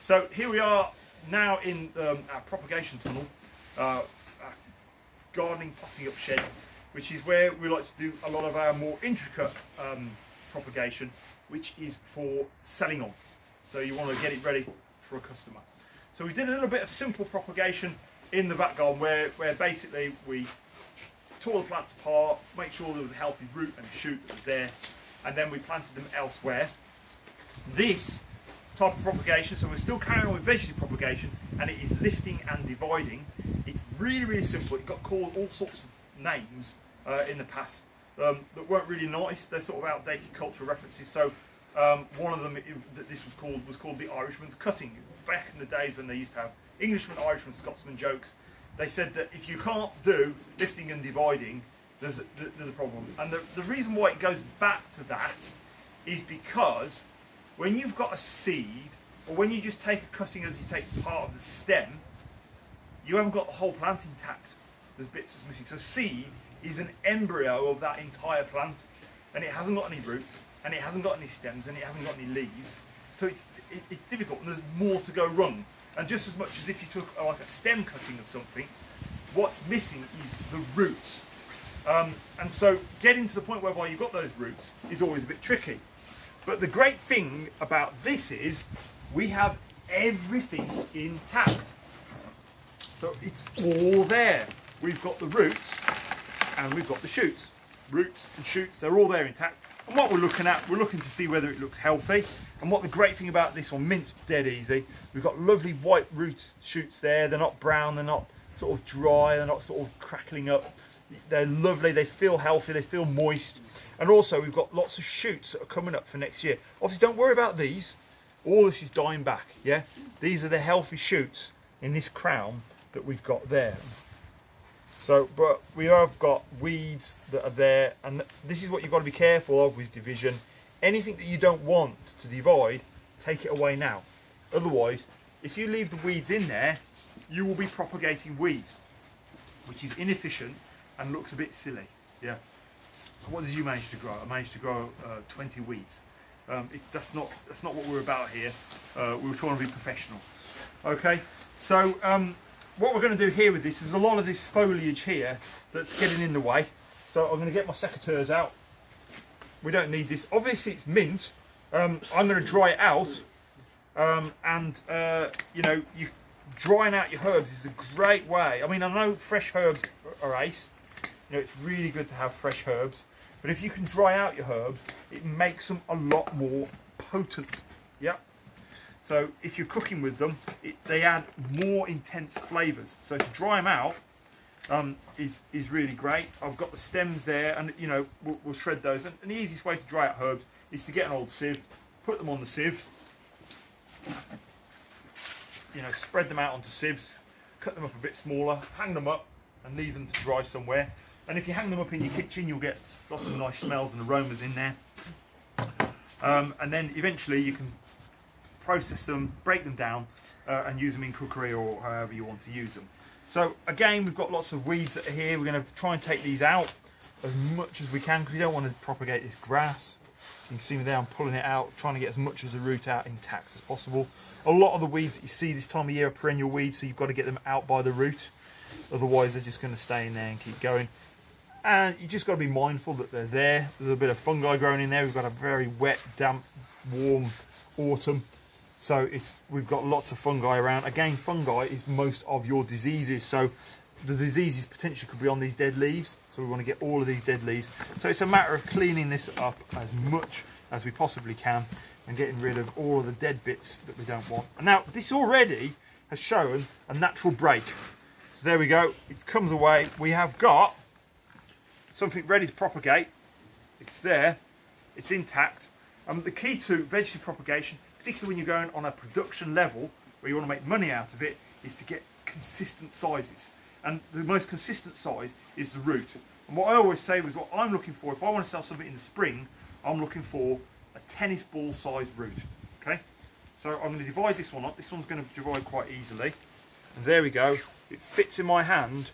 So here we are now in our propagation tunnel, our gardening potting up shed, which is where we like to do a lot of our more intricate propagation, which is for selling on. So you want to get it ready for a customer. So we did a little bit of simple propagation in the back garden where basically we tore the plants apart, make sure there was a healthy root and a shoot that was there, and then we planted them elsewhere. This type of propagation, so we're still carrying on with vegetative propagation, and it is lifting and dividing. It's really, really simple. It got called all sorts of names in the past that weren't really nice. They're sort of outdated cultural references. So one of them that this was called the Irishman's cutting. Back in the days when they used to have Englishmen, Irishmen, Scotsmen jokes, they said that if you can't do lifting and dividing, there's a problem. And the reason why it goes back to that is because when you've got a seed, or when you just take a cutting as you take part of the stem, you haven't got the whole plant intact. There's bits that's missing. So seed is an embryo of that entire plant, and it hasn't got any roots, and it hasn't got any stems, and it hasn't got any leaves. So it's difficult, and there's more to go wrong. And just as much as if you took like a stem cutting of something, what's missing is the roots. And so getting to the point whereby you've got those roots is always a bit tricky. But the great thing about this is we have everything intact. So it's all there. We've got the roots and we've got the shoots. Roots and shoots, they're all there intact. And what we're looking at, we're looking to see whether it looks healthy. And what the great thing about this one, mint's dead easy. We've got lovely white root shoots there. They're not brown, they're not sort of dry, they're not sort of crackling up. They're lovely, they feel healthy, they feel moist. And also we've got lots of shoots that are coming up for next year. Obviously don't worry about these. All this is dying back, yeah? These are the healthy shoots in this crown that we've got there. So, but we have got weeds that are there, and this is what you've got to be careful of with division. Anything that you don't want to divide, take it away now. Otherwise, if you leave the weeds in there, you will be propagating weeds, which is inefficient and looks a bit silly. Yeah. What did you manage to grow? I managed to grow 20 weeds. That's not what we're about here. We were trying to be professional. Okay. So what we're going to do here with this is a lot of this foliage here that's getting in the way. So I'm going to get my secateurs out. We don't need this. Obviously it's mint. I'm going to dry it out. You know, drying out your herbs is a great way. I mean, I know fresh herbs are ace. You know, it's really good to have fresh herbs. But if you can dry out your herbs, it makes them a lot more potent. Yeah. So if you're cooking with them, they add more intense flavours. So to dry them out is really great. I've got the stems there, and you know we'll shred those. And the easiest way to dry out herbs is to get an old sieve, put them on the sieve. You know, spread them out onto sieves, cut them up a bit smaller, hang them up, and leave them to dry somewhere. And if you hang them up in your kitchen, you'll get lots of nice smells and aromas in there. And then eventually you can process them, break them down, and use them in cookery or however you want to use them. So again, we've got lots of weeds that are here. We're going to try and take these out as much as we can because we don't want to propagate this grass. You can see me there, I'm pulling it out, trying to get as much of the root out intact as possible. A lot of the weeds that you see this time of year are perennial weeds, so you've got to get them out by the root. Otherwise they're just going to stay in there and keep going. And you just got to be mindful that they're there. There's a bit of fungi growing in there. We've got a very wet, damp, warm autumn. So we've got lots of fungi around. Again, fungi is most of your diseases. So the diseases potentially could be on these dead leaves. So we want to get all of these dead leaves. So it's a matter of cleaning this up as much as we possibly can and getting rid of all of the dead bits that we don't want. And now this already has shown a natural break. So there we go. It comes away. We have got something ready to propagate. It's there. It's intact. The key to vegetative propagation, particularly when you're going on a production level where you want to make money out of it, is to get consistent sizes. And the most consistent size is the root. And what I always say was what I'm looking for, if I want to sell something in the spring, I'm looking for a tennis ball sized root. Okay? So I'm going to divide this one up. This one's going to divide quite easily. And there we go. It fits in my hand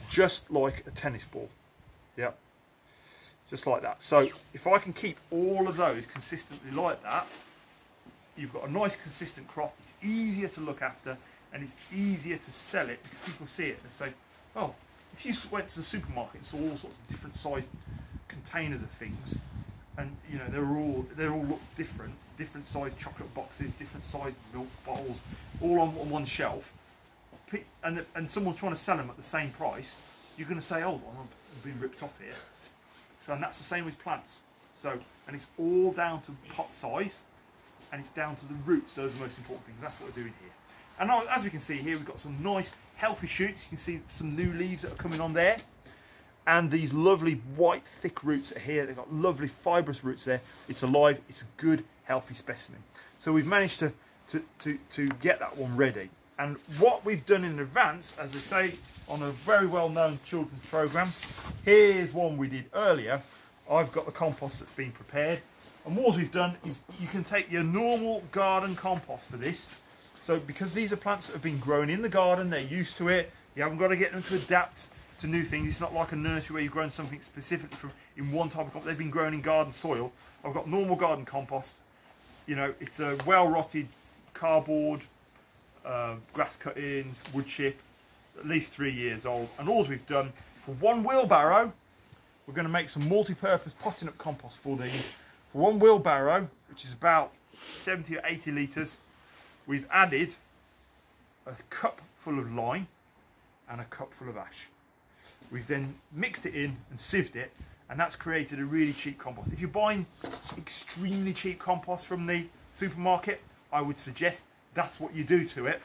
just like a tennis ball. Yep. Just like that. So if I can keep all of those consistently like that, you've got a nice consistent crop. It's easier to look after, and it's easier to sell it because people see it and they say, oh, if you went to the supermarket and saw all sorts of different sized containers of things, and you know they all look different sized chocolate boxes, different sized milk bottles, all on one shelf, and someone's trying to sell them at the same price, you're going to say, hold on, I'm being ripped off here. So, and that's the same with plants. So, and it's all down to pot size, and it's down to the roots. Those are the most important things. That's what we're doing here. And as we can see here, we've got some nice healthy shoots. You can see some new leaves that are coming on there, and these lovely white thick roots are here. They've got lovely fibrous roots there. It's alive. It's a good healthy specimen. So we've managed to get that one ready. And what we've done in advance, as I say, on a very well-known children's program, here's one we did earlier. I've got the compost that's been prepared, and what we've done is you can take your normal garden compost for this. So because these are plants that have been grown in the garden, they're used to it. You haven't got to get them to adapt to new things. It's not like a nursery where you've grown something specifically from in one type of compost. They've been grown in garden soil. I've got normal garden compost. You know, it's a well-rotted cardboard, grass cuttings, wood chip, at least 3 years old. And all we've done for one wheelbarrow, we're going to make some multi-purpose potting up compost for these. For one wheelbarrow, which is about 70 or 80 litres, we've added a cup full of lime and a cup full of ash. We've then mixed it in and sieved it, and that's created a really cheap compost. If you're buying extremely cheap compost from the supermarket, I would suggest that's what you do to it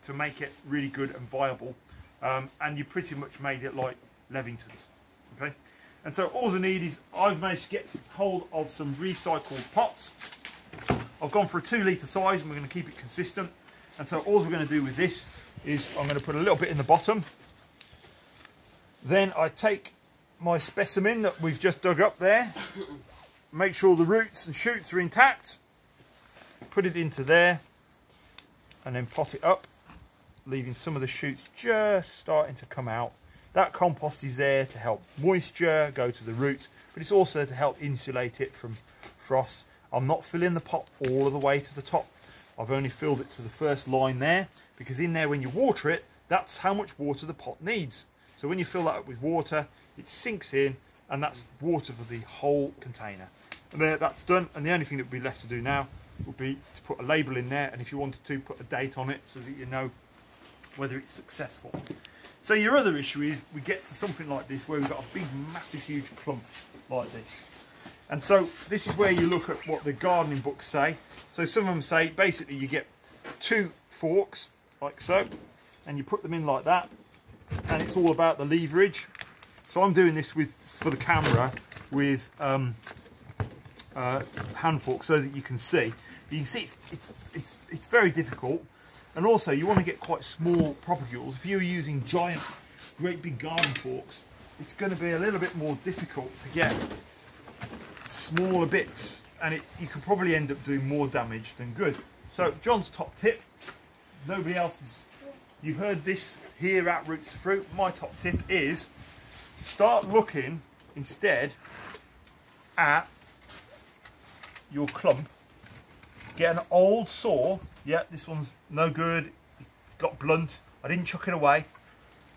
to make it really good and viable, and you pretty much made it like Levingtons. Okay, and so all I need is I've managed to get hold of some recycled pots. I've gone for a 2 litre size, and we're going to keep it consistent. And so all we're going to do with this is I'm going to put a little bit in the bottom. Then I take my specimen that we've just dug up there, make sure the roots and shoots are intact, put it into there, and then pot it up, leaving some of the shoots just starting to come out. That compost is there to help moisture go to the roots, but it's also to help insulate it from frost. I'm not filling the pot all of the way to the top. I've only filled it to the first line there, because in there when you water it, that's how much water the pot needs. So when you fill that up with water, it sinks in, and that's water for the whole container. And there, that's done, and the only thing that would be left to do now would be to put a label in there, and if you wanted to, put a date on it so that you know whether it's successful. So your other issue is we get to something like this where we've got a big, massive, huge clump like this. And so this is where you look at what the gardening books say. So some of them say basically you get 2 forks like so, and you put them in like that, and it's all about the leverage. So I'm doing this with, for the camera, with hand fork so that you can see. You can see it's very difficult, and also you want to get quite small propagules. If you're using giant, great big garden forks, it's going to be a little bit more difficult to get smaller bits, and you could probably end up doing more damage than good. So John's top tip, nobody else's, you heard this here at Roots to Fruit, my top tip is start looking instead at your clump. Get an old saw. Yeah, this one's no good, it got blunt, I didn't chuck it away.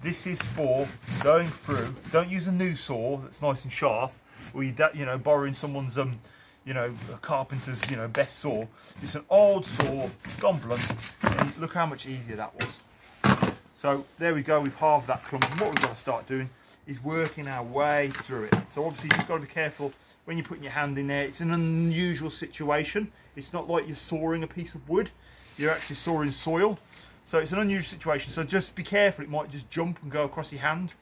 This is for going through. Don't use a new saw that's nice and sharp, or you know, borrowing someone's you know, a carpenter's, you know, best saw. It's an old saw, it's gone blunt, and look how much easier that was. So there we go, we've halved that clump, and what we've got to start doing is working our way through it. So obviously you've got to be careful when you're putting your hand in there. It's an unusual situation. It's not like you're sawing a piece of wood, you're actually sawing soil. So it's an unusual situation, so just be careful, it might just jump and go across your hand.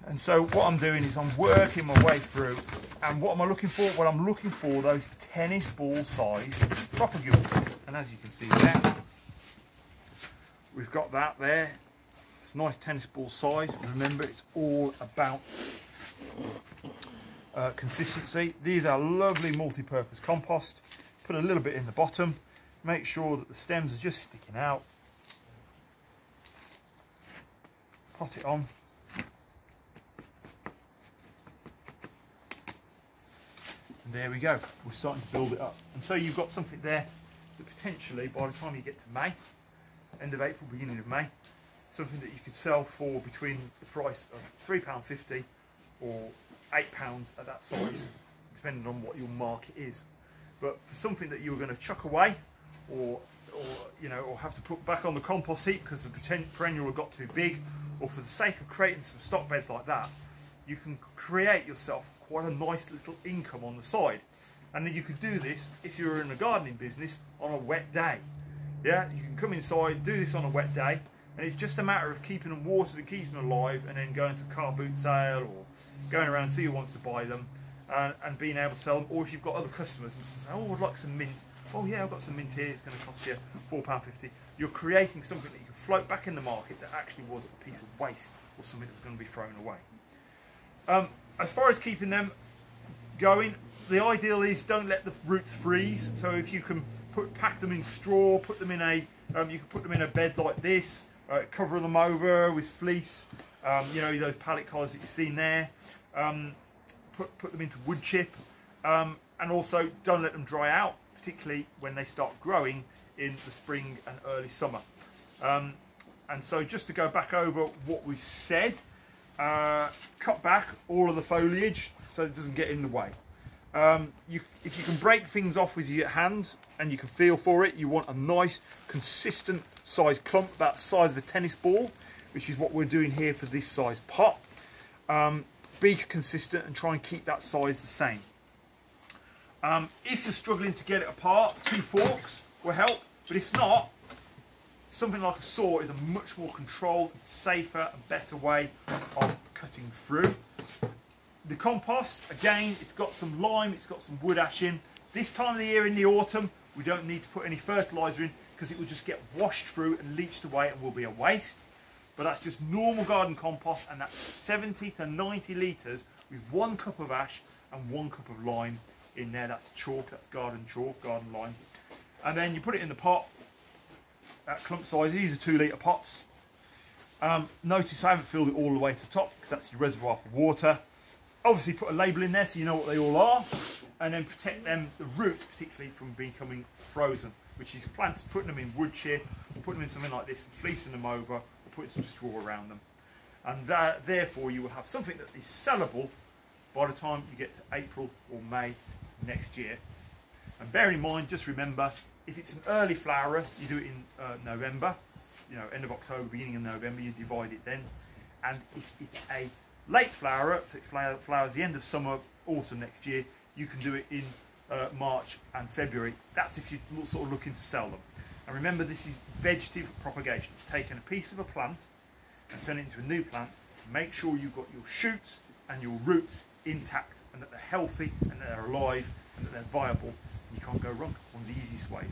And so what I'm doing is I'm working my way through, and what am I looking for? Well, I'm looking for those tennis ball size propagules, and as you can see there, we've got that there. It's nice tennis ball size. Remember, it's all about consistency. These are lovely multi-purpose compost. Put a little bit in the bottom, make sure that the stems are just sticking out, pot it on. There we go, we're starting to build it up. And so you've got something there that potentially, by the time you get to May, end of April, beginning of May, something that you could sell for between the price of £3.50 or £8 at that size, depending on what your market is. But for something that you were going to chuck away, or have to put back on the compost heap because the perennial had got too big, or for the sake of creating some stock beds like that, you can create yourself quite a nice little income on the side. And then you could do this if you're in a gardening business on a wet day. Yeah, you can come inside, do this on a wet day, and it's just a matter of keeping them watered and keeping them alive, and then going to a car boot sale or going around and see who wants to buy them, and being able to sell them. Or if you've got other customers and say, oh, I'd like some mint. Oh yeah, I've got some mint here, it's going to cost you £4.50. You're creating something that you can float back in the market that actually was a piece of waste or something that was going to be thrown away. As far as keeping them going, the ideal is don't let the roots freeze. So if you can pack them in straw, put them in a, you can put them in a bed like this, cover them over with fleece, those pallet collars that you've seen there. Put them into wood chip, and also don't let them dry out, particularly when they start growing in the spring and early summer. And so just to go back over what we've said, cut back all of the foliage so it doesn't get in the way. If you can break things off with your hand and you can feel for it, you want a nice consistent sized clump about the size of a tennis ball, which is what we're doing here for this size pot. Be consistent and try and keep that size the same. If you're struggling to get it apart, 2 forks will help, but if not, something like a saw is a much more controlled, safer and better way of cutting through. The compost, again, it's got some lime, it's got some wood ash in. This time of the year in the autumn, we don't need to put any fertiliser in because it will just get washed through and leached away and will be a waste. But that's just normal garden compost, and that's 70 to 90 litres with 1 cup of ash and 1 cup of lime in there. That's chalk, that's garden chalk, garden lime. And then you put it in the pot at clump size. These are 2 litre pots. Notice I haven't filled it all the way to the top because that's your reservoir for water. Obviously put a label in there so you know what they all are, and then protect them, the roots particularly, from becoming frozen, which is putting them in wood chip, or putting them in something like this and fleecing them over, or putting some straw around them. And therefore you will have something that is sellable by the time you get to April or May next year. And bear in mind, just remember, if it's an early flowerer, you do it in November, end of October, beginning of November, you divide it then. And if it's a late flowerer, so it flowers the end of summer, autumn next year, you can do it in March and February. That's if you're sort of looking to sell them. And remember, this is vegetative propagation. It's taking a piece of a plant and turning it into a new plant. Make sure you've got your shoots and your roots intact, and that they're healthy and that they're alive and that they're viable. You can't go wrong. One of the easiest ways.